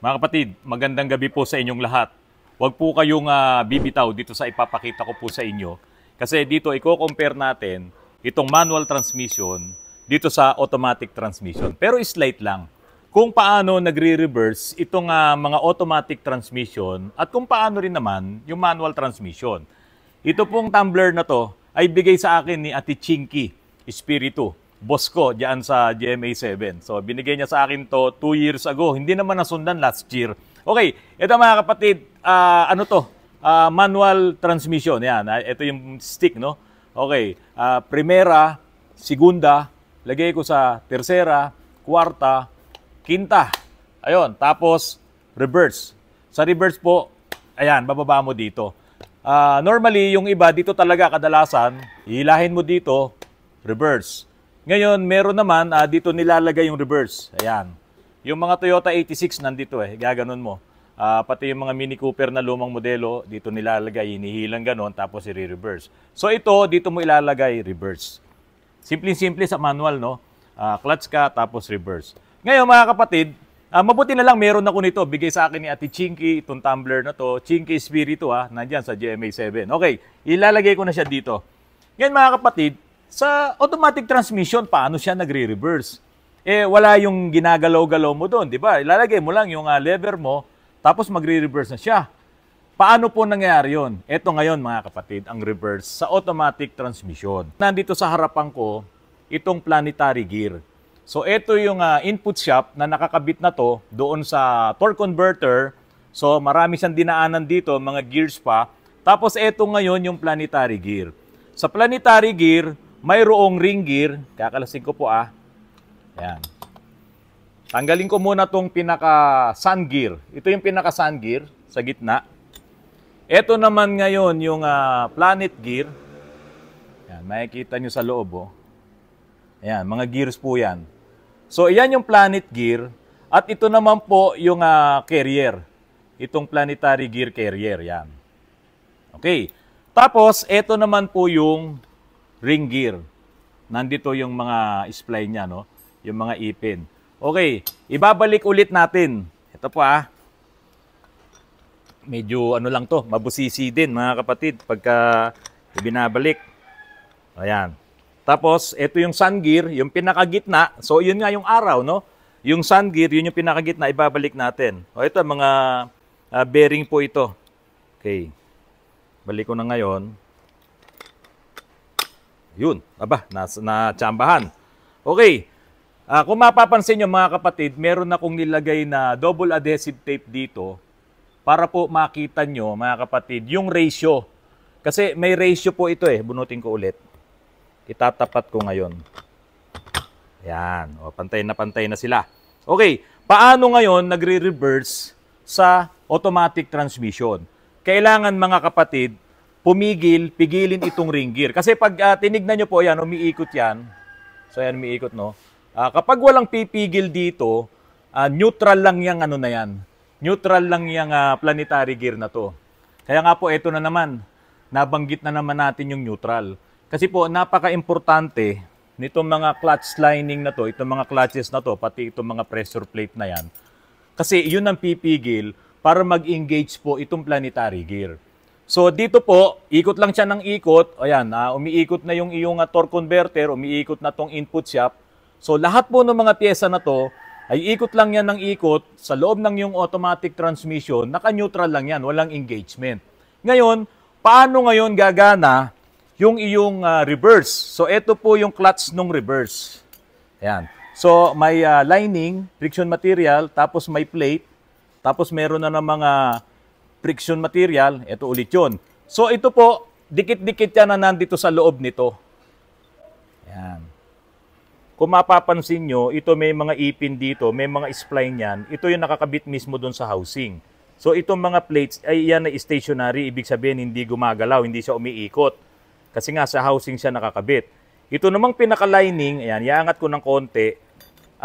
Mga kapatid, magandang gabi po sa inyong lahat. Huwag po kayong bibitaw dito sa ipapakita ko po sa inyo. Kasi dito i-compare natin itong manual transmission dito sa automatic transmission. Pero slight lang. Kung paano nagre-reverse itong mga automatic transmission at kung paano rin naman yung manual transmission. Ito pong tumbler na to ay bigay sa akin ni Ate Chinky Espiritu, boss ko diyan sa GMA7. So binigay niya sa akin to 2 years ago. Hindi naman nasundan last year. Okay, ito mga kapatid, manual transmission. Yan, ito yung stick, no? Okay, primera, segunda, lagay ko sa tercera, kwarta, quinta. Ayun, tapos reverse. Sa reverse po, ayan, bababa mo dito. Normally, yung iba dito talaga kadalasan, hilahin mo dito, reverse. Ngayon, meron naman, dito nilalagay yung reverse. Ayan. Yung mga Toyota 86 nandito gaganon mo. Pati yung mga Mini Cooper na lumang modelo, dito nilalagay, hinihilang ganon, tapos i-reverse. So ito, dito mo ilalagay, reverse. Simple-simple sa manual, no? Clutch ka, tapos reverse. Ngayon, mga kapatid, mabuti na lang meron ako nito. Bigay sa akin ni Ate Chinky, itong tumbler na to. Chinky Espiritu, nandyan sa GMA7. Okay, ilalagay ko na siya dito. Ngayon, mga kapatid, sa automatic transmission, paano siya nagre-reverse? Wala yung ginagalaw-galaw mo doon, di ba? Ilalagay mo lang yung lever mo, tapos magre-reverse na siya. Paano po nangyayari yun? Ito ngayon, mga kapatid, ang reverse sa automatic transmission. Nandito sa harapan ko, itong planetary gear. So, ito yung input shop na nakakabit na to doon sa torque converter. So, marami siyang dinaanan dito, mga gears pa. Tapos, ito ngayon yung planetary gear. Sa planetary gear, mayroong ring gear. Kakalasin ko po Ayan. Tanggalin ko muna itong pinaka-sun gear. Ito yung pinaka-sun gear sa gitna. Ito naman ngayon yung planet gear. Ayan, makikita nyo sa loob. Ayan, mga gears po yan. So, iyan yung planet gear. At ito naman po yung carrier. Itong planetary gear carrier. Yan. Okay. Tapos, ito naman po yung ring gear. Nandito yung mga spline niya, no? Yung mga ipin. Okay, ibabalik ulit natin. Ito po medyo ano lang to, mabusisi din mga kapatid pagka ibinabalik. Ayan. Tapos, ito yung sun gear, yung pinakagitna. So, yun nga yung araw, no? Yung sun gear, yun yung pinakagitna, ibabalik natin. O, ito, mga bearing po ito. Okay. Balik ko na ngayon. Yun, na-tsambahan. Okay, kung mapapansin nyo mga kapatid, meron akong nilagay na double adhesive tape dito para po makita nyo mga kapatid yung ratio. Kasi may ratio po ito bunutin ko ulit. Itatapat ko ngayon. Ayan, pantay na sila. Okay, paano ngayon nagre-reverse sa automatic transmission? Kailangan mga kapatid, pigilin itong ring gear. Kasi pag tinignan nyo po yan, umiikot yan. So yan, umiikot, no? Kapag walang pipigil dito, neutral lang yung ano na yan. Neutral lang yung planetary gear na to. Kaya nga po, ito na naman. Nabanggit na naman natin yung neutral. Kasi po, napaka-importante nitong mga clutch lining na to, itong mga clutches na to, pati itong mga pressure plate na yan. Kasi yun ang pipigil para mag-engage po itong planetary gear. So dito po, ikot lang siya ng ikot. Ayan, umiikot na yung iyong torque converter, umiikot na tong input shop. So lahat po ng mga pyesa na to, ay ikot lang yan ng ikot sa loob ng yung automatic transmission, naka-neutral lang yan, walang engagement. Ngayon, paano ngayon gagana yung iyong reverse? So ito po yung clutch nung reverse. Ayan. So may lining, friction material, tapos may plate, tapos meron na ng mga friction material, ito ulit yun. So ito po, dikit-dikit yan na nandito sa loob nito. Yan. Kung mapapansin nyo, ito may mga ipin dito, may mga spline yan. Ito yung nakakabit mismo doon sa housing. So itong mga plates, ay yan na stationary, ibig sabihin hindi gumagalaw, hindi siya umiikot. Kasi nga sa housing siya nakakabit. Ito namang pinaka-lining, ayan, iangat ko ng konti.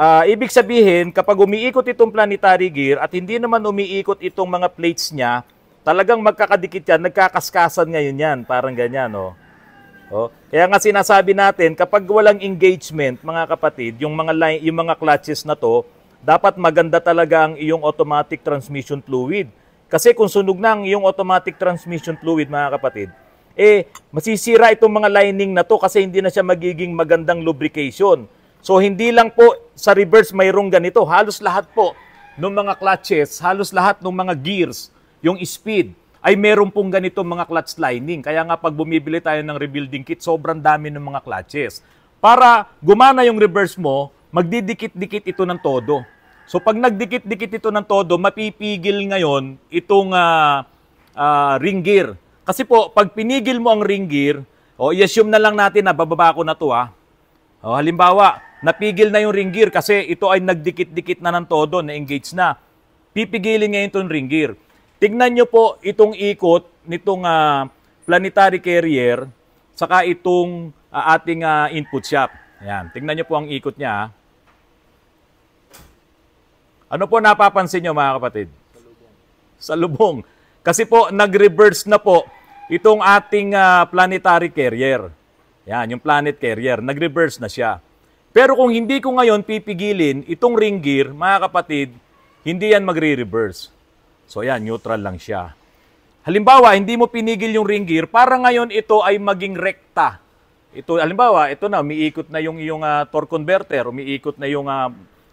Ibig sabihin, kapag umiikot itong planetary gear at hindi naman umiikot itong mga plates niya, talagang magkakadikit yan, nagkakaskasan ngayon yan, parang ganyan, Kaya nga sinasabi natin, kapag walang engagement, mga kapatid, yung mga clutches na to, dapat maganda talaga ang iyong automatic transmission fluid. Kasi kung sunog na ang iyong automatic transmission fluid, mga kapatid, masisira itong mga lining na to kasi hindi na siya magiging magandang lubrication. So, hindi lang po sa reverse mayroong ganito. Halos lahat po ng mga clutches, halos lahat ng mga gears, yung speed, ay meron pong ganito mga clutch lining. Kaya nga pag bumibili tayo ng rebuilding kit, sobrang dami ng mga clutches. Para gumana yung reverse mo, magdidikit-dikit ito ng todo. So pag nagdikit-dikit ito ng todo, mapipigil ngayon itong ring gear. Kasi po, pag pinigil mo ang ring gear, i-assume na lang natin na bababa ko na to halimbawa, napigil na yung ring gear kasi ito ay nagdikit-dikit na ng todo, na-engage na. Pipigilin ngayon itong ring gear. Tignan nyo po itong ikot nitong planetary carrier saka itong ating input shaft. Ayan, tignan nyo po ang ikot niya. Ano po napapansin nyo, mga kapatid? Sa lubong. Kasi po, nag-reverse na po itong ating planetary carrier. Yan, yung planet carrier. Nag-reverse na siya. Pero kung hindi ko ngayon pipigilin itong ring gear, mga kapatid, hindi yan magre-reverse. So yan, neutral lang siya. Halimbawa, hindi mo pinigil yung ring gear, para ngayon ito ay maging rekta. Ito, halimbawa, ito na, umiikot na yung iyong torque converter, umiikot na yung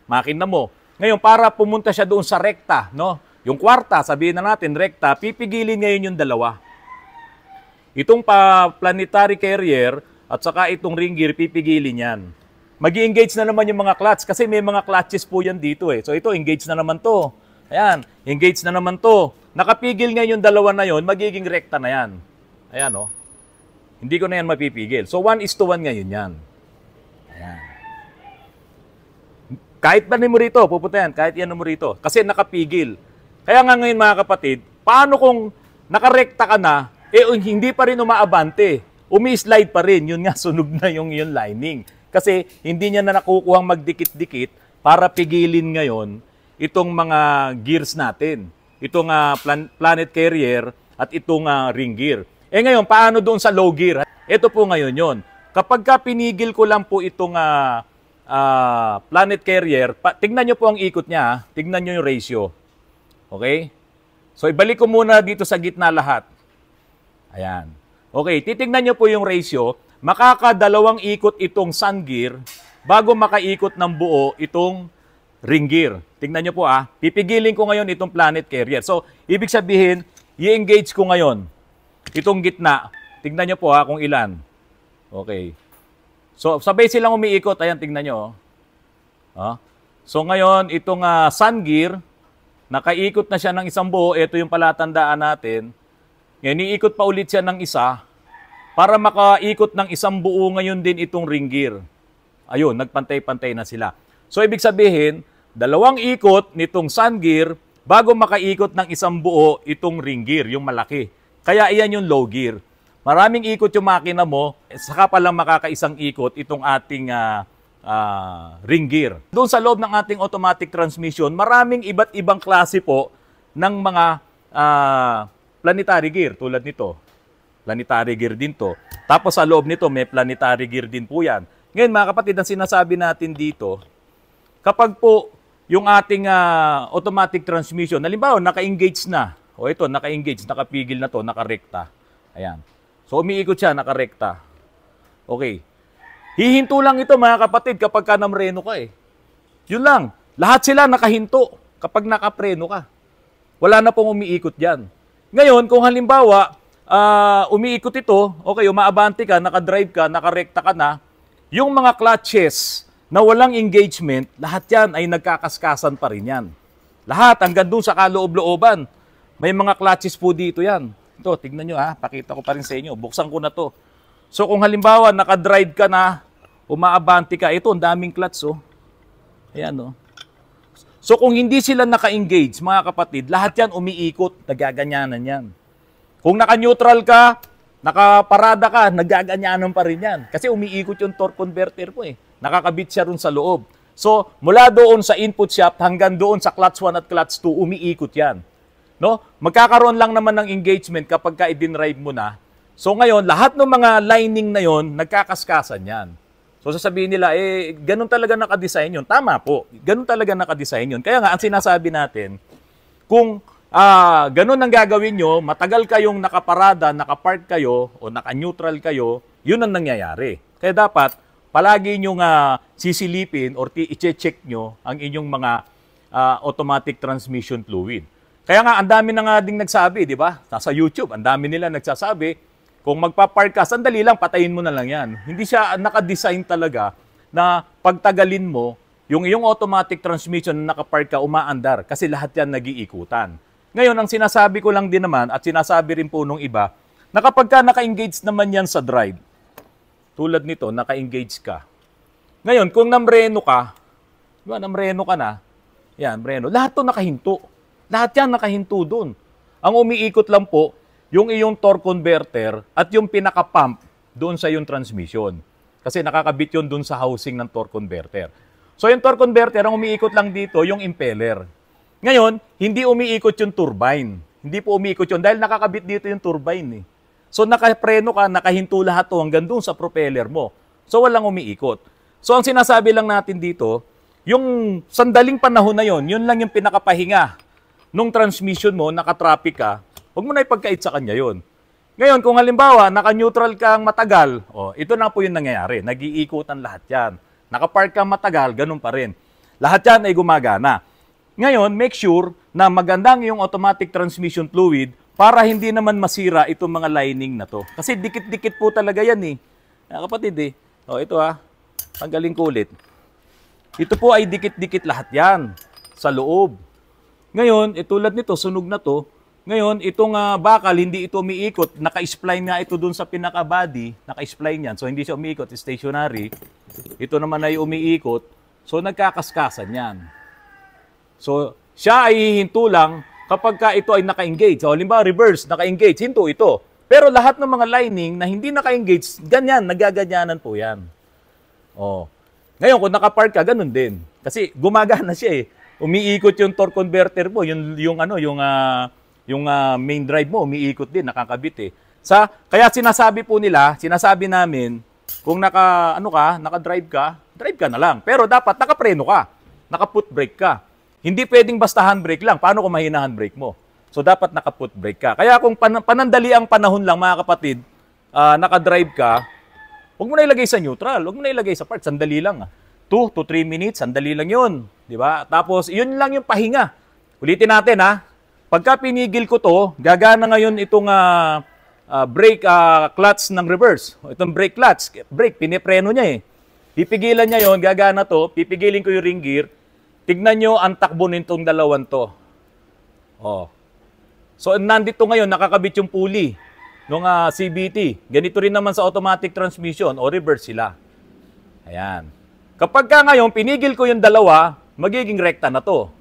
makina mo. Ngayon, para pumunta siya doon sa rekta, no? Yung kwarta, sabihin na natin, rekta, pipigilin ngayon yung dalawa. Itong planetary carrier at saka itong ring gear, pipigilin yan. Mag-i-engage na naman yung mga clutch kasi may mga clutches po yan dito So ito, engage na naman to. Ayan, engage na naman to. Nakapigil ngayon yung dalawa na yon, magiging rekta na yan. Ayan, Hindi ko na yan mapipigil. So 1:1 ngayon yan. Ayan. Kahit ba mo rito, pupunta yan, kahit yan mo rito. Kasi nakapigil. Kaya nga ngayon, mga kapatid, paano kung nakarekta ka na, hindi pa rin umaabante, umi-slide pa rin, yun nga, sunog na yung lining. Kasi hindi niya na nakukuhang magdikit-dikit para pigilin ngayon itong mga gears natin. Itong planet carrier at itong ring gear. Ngayon, paano doon sa low gear? Ito po ngayon yon. Kapag pinigil ko lang po itong planet carrier, tignan nyo po ang ikot niya, tignan nyo yung ratio. Okay? So, ibalik ko muna dito sa gitna lahat. Ayan. Okay, titignan nyo po yung ratio. Makakadalawang ikot itong sun gear bago makaikot ng buo itong ring gear. Tignan nyo po pipigilin ko ngayon itong planet carrier. So, ibig sabihin, i-engage ko ngayon itong gitna. Tignan nyo po kung ilan. Okay. So, sabay silang umiikot. Ayan, tignan nyo. So, ngayon, itong sun gear, nakaikot na siya ng isang buo. Ito yung palatandaan natin. Ngayon, iikot pa ulit siya ng isa para makaikot ng isang buo ngayon din itong ring gear. Ayun, nagpantay-pantay na sila. So, ibig sabihin, dalawang ikot nitong sun gear bago makaikot ng isang buo itong ring gear, yung malaki. Kaya iyan yung low gear. Maraming ikot yung makina mo, saka pa lang makakaisang ikot itong ating ring gear. Doon sa loob ng ating automatic transmission, maraming iba't ibang klase po ng mga planetary gear tulad nito. Planetary gear din to. Tapos sa loob nito may planetary gear din po yan. Ngayon mga kapatid, ang sinasabi natin dito, kapag po yung ating automatic transmission, halimbawa naka-engage na, ito naka-engage, nakapigil na to, nakarekta. Ayan. So, umiikot siya, nakarekta. Okay. Hihinto lang ito, mga kapatid, kapag ka namreno ka Yun lang. Lahat sila nakahinto kapag nakapreno ka. Wala na pong umiikot dyan. Ngayon, kung halimbawa, umiikot ito, okay, umaabante ka, nakadrive ka, nakarekta ka na, yung mga clutches na walang engagement, lahat yan ay nagkakaskasan pa rin yan. Lahat, hanggang dun sa kaloob-looban. May mga clutches po dito yan. Ito, tignan nyo pakita ko pa rin sa inyo. Buksan ko na to. So kung halimbawa, nakadrive ka na, umaabante ka, ito, ang daming clutch Ayan So kung hindi sila naka-engage, mga kapatid, lahat yan umiikot, nagaganyanan yan. Kung naka-neutral ka, nakaparada ka, nagaganyanan pa rin yan. Kasi umiikot yung torque converter po Nakakabit siya rin sa loob. So mula doon sa input shaft hanggang doon sa clutch 1 at clutch 2, umiikot yan. No? Magkakaroon lang naman ng engagement kapag ka i-drive mo na. So ngayon, lahat ng mga lining na yon nagkakaskasan yan. So So sasabihin nila, ganun talaga nakadesign yun. Tama po, ganun talaga nakadesign yun. Kaya nga, ang sinasabi natin, kung ganun ang gagawin nyo, matagal kayong nakaparada, nakapark kayo, o naka-neutral kayo, yun ang nangyayari. Kaya dapat, palagi nyo sisilipin or i-check nyo ang inyong mga automatic transmission fluid. Kaya nga, ang dami na nga ding nagsabi, di ba? Nasa YouTube, ang dami nila nagsasabi, kung magpa-park ka, sandali lang, patayin mo na lang yan. Hindi siya naka-design talaga na pagtagalin mo, yung iyong automatic transmission na nakapark ka, umaandar. Kasi lahat yan nag-iikutan. Ngayon, ang sinasabi ko lang din naman, at sinasabi rin po nung iba, na kapag ka naka-engage naman yan sa drive, tulad nito, naka-engage ka. Ngayon, kung namreno ka, di ba, namreno ka na, yan, breno, lahat to nakahinto. Lahat yan nakahinto doon. Ang umiikot lang po, yung iyong torque converter at yung pinaka-pump doon sa yung transmission. Kasi nakakabit yun doon sa housing ng torque converter. So yung torque converter, ang umiikot lang dito, yung impeller. Ngayon, hindi umiikot yung turbine. Hindi po umiikot yun dahil nakakabit dito yung turbine. So nakapreno ka, nakahinto lahat to hanggang doon sa propeller mo. So walang umiikot. So ang sinasabi lang natin dito, yung sandaling panahon na yun, yun lang yung pinakapahinga nung transmission mo, nakatraffic ka, huwag mo na ipagkait sa kanya yun. Ngayon, kung halimbawa, naka-neutral kang matagal, ito na po yung nangyayari. Nag-iikutan lahat yan. Naka-park kang matagal, ganun pa rin. Lahat yan ay gumagana. Ngayon, make sure na magandang yung automatic transmission fluid para hindi naman masira itong mga lining na to. Kasi dikit-dikit po talaga yan eh. Kapatid ito tanggalin ko ulit. Ito po ay dikit-dikit lahat yan sa loob. Ngayon, tulad nito, sunog na to. Ngayon, itong bakal, hindi ito umiikot. Naka-spline nga ito dun sa pinaka-body. Naka-spline yan. So, hindi siya umiikot. Stationary. Ito naman ay umiikot. So, nagkakaskasan yan. So, siya ay hihinto lang kapag ka ito ay naka-engage. So, halimbawa, reverse, naka-engage. Hinto ito. Pero lahat ng mga lining na hindi naka-engage, ganyan, nagaganyanan po yan. Ngayon, kung naka-park ka, ganun din. Kasi gumagana siya eh. Umiikot yung torque converter mo, yung main drive mo, umiikot din, nakakabit eh. Kaya sinasabi po nila, sinasabi namin, kung naka-drive ka, drive ka na lang. Pero dapat nakapreno ka, naka-foot brake ka. Hindi pwedeng basta handbrake lang. Paano kung mahina handbrake mo? So dapat naka-foot brake ka. Kaya kung panandali ang panahon lang, mga kapatid, naka-drive ka, huwag mo na ilagay sa neutral, huwag mo na ilagay sa park, sandali lang. 2 to 3 minutes, sandali lang yun. Di ba? Tapos, yun lang yung pahinga. Ulitin natin Pagka pinigil ko to, gagana ngayon itong brake clutch ng reverse. Itong brake clutch, brake, pinipreno niya eh. Pipigilan niya yon, gagana to, pipigilin ko yung ring gear. Tignan nyo ang takbo nitong dalawan to. So, nandito ngayon, nakakabit yung pulley ng CVT. Ganito rin naman sa automatic transmission o reverse sila. Ayan. Kapag ka ngayon, pinigil ko yung dalawa, magiging rekta na to.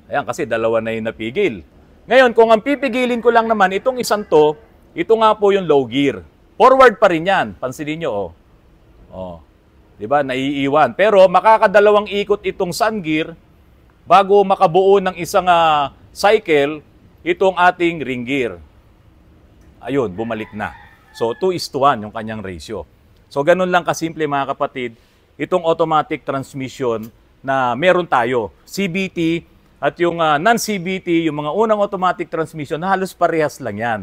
Ayan, kasi dalawa na yung napigil. Ngayon, kung ang pipigilin ko lang naman, itong isang to, ito nga po yung low gear. Forward pa rin yan. Pansinin nyo, Diba? Naiiwan. Pero makakadalawang ikot itong sun gear bago makabuo ng isang cycle itong ating ring gear. Ayun, bumalik na. So, 2:1 yung kanyang ratio. So, ganun lang kasimple mga kapatid. Itong automatic transmission na meron tayo, CVT at yung non-CVT, yung mga unang automatic transmission, halos parehas lang yan.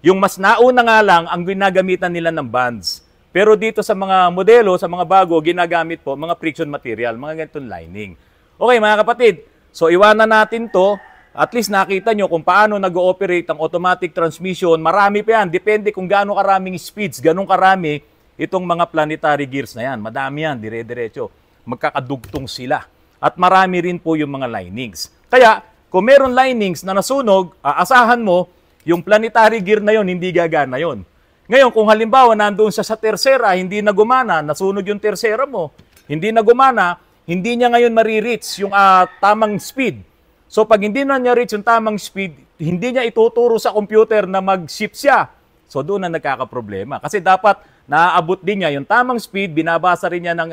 Yung mas nauna nga lang, ang ginagamitan nila ng bands. Pero dito sa mga modelo, sa mga bago, ginagamit po mga friction material, mga ganitong lining. Okay mga kapatid, so iwanan natin to. At least nakita nyo kung paano nag-ooperate ang automatic transmission. Marami pa yan, depende kung gaano karaming speeds, ganun karami itong mga planetary gears na yan. Madami yan, dire-diretso. Magkakadugtong sila. At marami rin po yung mga linings. Kaya, kung meron linings na nasunog, aasahan mo, yung planetary gear na yon hindi gagana yon. Ngayon, kung halimbawa nandoon siya sa tersera, hindi na gumana, nasunog yung tersera mo, hindi na gumana, hindi niya ngayon marireach yung tamang speed. So, pag hindi na niya reach yung tamang speed, hindi niya ituturo sa computer na mag-shift siya. So, doon na nagkakaproblema. Kasi dapat naaabot din niya yung tamang speed, binabasa rin niya ng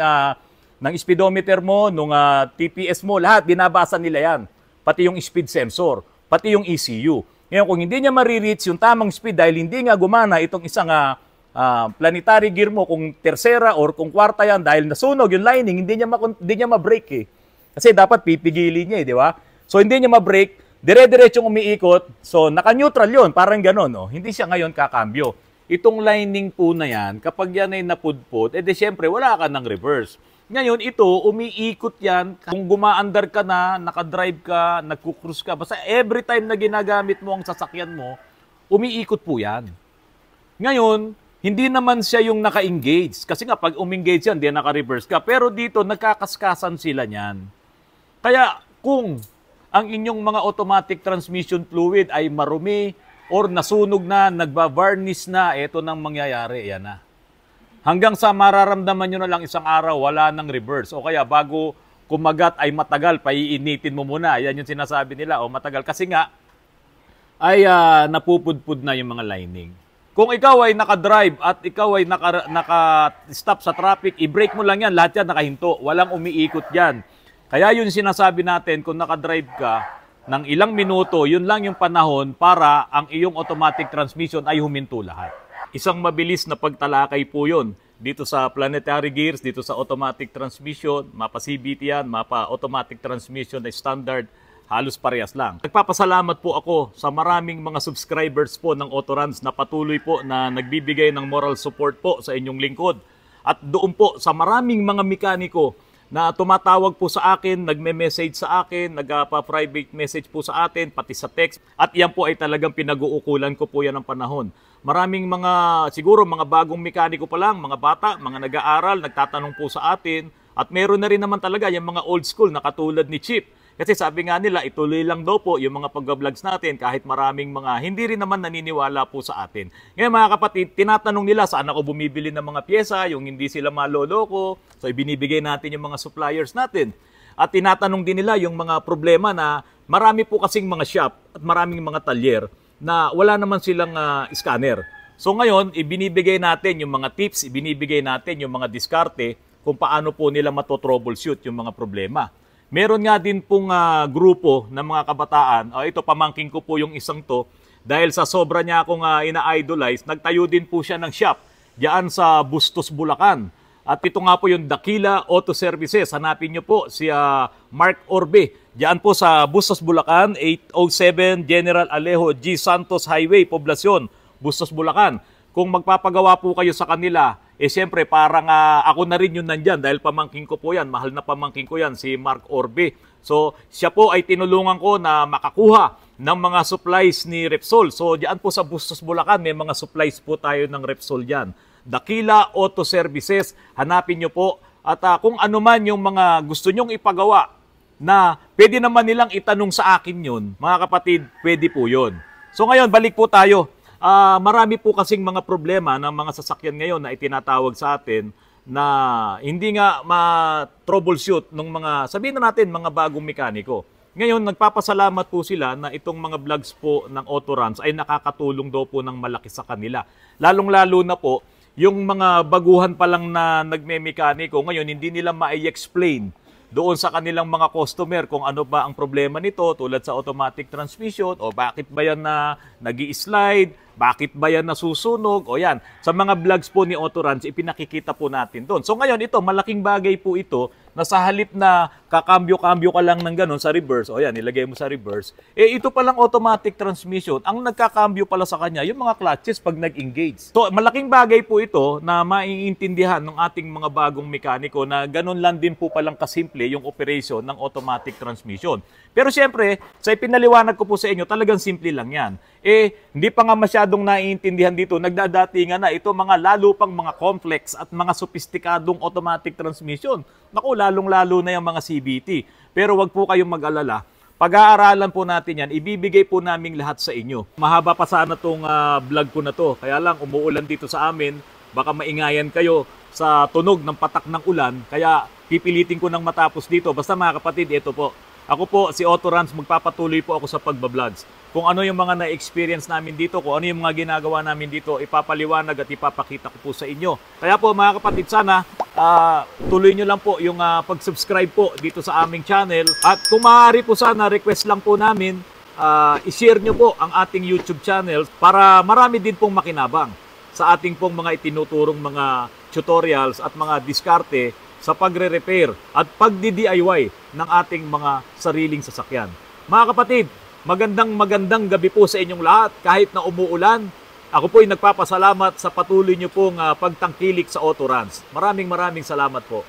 speedometer mo, ng TPS mo, lahat binabasa nila yan. Pati yung speed sensor, pati yung ECU. Ngayon, kung hindi niya marireach yung tamang speed dahil hindi nga gumana itong isang planetary gear mo, kung tersera or kung kwarta yan, dahil nasunog yung lining, hindi niya ma-break eh. Kasi dapat pipigilin niya eh, di ba? So hindi niya ma-break, dire-diretsong umiikot, so naka-neutral yun, parang gano'n. No? Hindi siya ngayon kakambyo. Itong lining po na yan, kapag yan ay napudpud, edi syempre wala ka ng reverse. Ngayon, ito, umiikot yan. Kung gumaandar ka na, nakadrive ka, nagkukrus ka, basta every time na ginagamit mo ang sasakyan mo, umiikot po yan. Ngayon, hindi naman siya yung naka-engage. Kasi nga, pag umengage yan, di naka-reverse ka. Pero dito, nagkakaskasan sila niyan. Kaya, kung ang inyong mga automatic transmission fluid ay marumi or nasunog na, nagbavarnish na, eto nang mangyayari, yan na. Hanggang sa mararamdaman nyo na lang isang araw, wala nang reverse. O kaya bago kumagat ay matagal, paiinitin mo muna. Yan yung sinasabi nila, o matagal. Kasi nga, ay napupudpud na yung mga lining. Kung ikaw ay nakadrive at ikaw ay naka-stop sa traffic, i-brake mo lang yan, lahat yan nakahinto. Walang umiikot yan. Kaya yun sinasabi natin, kung nakadrive ka ng ilang minuto, yun lang yung panahon para ang iyong automatic transmission ay huminto lahat. Isang mabilis na pagtalakay po yun dito sa planetary gears, dito sa automatic transmission, mapa CVT yan, mapa automatic transmission na standard, halos parehas lang. Nagpapasalamat po ako sa maraming mga subscribers po ng Autorans na patuloy po na nagbibigay ng moral support po sa inyong lingkod. At doon po sa maraming mga mekaniko na tumatawag po sa akin, nagme-message sa akin, nagpa-private message po sa atin, pati sa text. At yan po ay talagang pinag-uukulan ko po yan ng panahon. Maraming mga, siguro mga bagong mekaniko pa lang, mga bata, mga nag-aaral, nagtatanong po sa atin. At meron na rin naman talaga yung mga old school na katulad ni Chip. Kasi sabi nga nila, ituloy lang daw po yung mga pag-vlogs natin kahit maraming mga hindi rin naman naniniwala po sa atin. Ngayon mga kapatid, tinatanong nila saan ako bumibili ng mga pyesa, yung hindi sila maloloko. So ibinibigay natin yung mga suppliers natin. At tinatanong din nila yung mga problema na marami po kasing mga shop at maraming mga talyer na wala naman silang scanner. So ngayon, ibinibigay natin yung mga tips, ibinibigay natin yung mga diskarte kung paano po nila matotroubleshoot yung mga problema. Meron nga din pong grupo ng mga kabataan, ito pamangking ko po yung isang to, dahil sa sobra niya akong ina-idolize, nagtayo din po siya ng shop diyan sa Bustos, Bulacan. At ito nga po yung Dakila Auto Services. Hanapin niyo po si Mark Orbe. Diyan po sa Bustos, Bulacan, 807 General Alejo G. Santos Highway, Poblacion, Bustos, Bulacan. Kung magpapagawa po kayo sa kanila, siyempre parang ako na rin yun nandyan dahil pamangking ko po yan, mahal na pamangking ko yan, si Mark Orbe. So siya po ay tinulungan ko na makakuha ng mga supplies ni Repsol. So diyan po sa Bustos, Bulacan, may mga supplies po tayo ng Repsol dyan. Dakila Auto Services, hanapin nyo po. At kung ano man yung mga gusto nyong ipagawa na pwede naman nilang itanong sa akin yun, mga kapatid, pwede po yun. So ngayon, balik po tayo. Marami po kasing mga problema ng mga sasakyan ngayon na itinatawag sa atin na hindi nga ma-troubleshoot ng mga, sabihin na natin, mga bagong mekaniko. Ngayon, nagpapasalamat po sila na itong mga vlogs po ng Autorans ay nakakatulong daw po ng malaki sa kanila. Lalong-lalo na po, yung mga baguhan pa lang na nagme-mekaniko, ngayon hindi nila ma-explain doon sa kanilang mga customer kung ano ba ang problema nito tulad sa automatic transmission o bakit ba yan na nag-i-slide, bakit ba yan nasusunog o yan. Sa mga vlogs po ni Autorans, ipinakikita po natin doon. So ngayon ito, malaking bagay po ito na sa halip na kakambyo-kambyo ka lang ng ganun sa reverse, o yan, ilagay mo sa reverse, ito palang automatic transmission, ang nagkakambyo pala sa kanya, yung mga clutches pag nag-engage. So malaking bagay po ito na maiintindihan ng ating mga bagong mekaniko na ganun lang din po palang kasimple yung operation ng automatic transmission. Pero siyempre, sa ipinaliwanag ko po sa inyo, talagang simple lang yan. Hindi pa nga masyadong naiintindihan dito, nagdadatingan na ito mga lalo pang mga complex at mga sopistikadong automatic transmission. Naku, lalong-lalo na yung mga CVT. Pero wag po kayong mag-alala. Pag-aaralan po natin yan, ibibigay po namin lahat sa inyo. Mahaba pa sana itong vlog ko na to. Kaya lang, umuulan dito sa amin. Baka maingayan kayo sa tunog ng patak ng ulan. Kaya pipilitin ko nang matapos dito. Basta mga kapatid, ito po. Ako po, si Autorans, magpapatuloy po ako sa pagbabloods. Kung ano yung mga na-experience namin dito, kung ano yung mga ginagawa namin dito, ipapaliwanag at ipapakita ko po sa inyo. Kaya po mga kapatid, sana tuloy nyo lang po yung pag-subscribe po dito sa aming channel. At kung maaari po sana, request lang po namin, i-share nyo po ang ating YouTube channel para marami din pong makinabang sa ating pong mga itinuturong mga tutorials at mga diskarte sa pagre-repair at pagdi-DIY ng ating mga sariling sasakyan. Mga kapatid, magandang gabi po sa inyong lahat kahit na umuulan. Ako po ay nagpapasalamat sa patuloy niyo pong pagtangkilik sa Autorans. Maraming salamat po.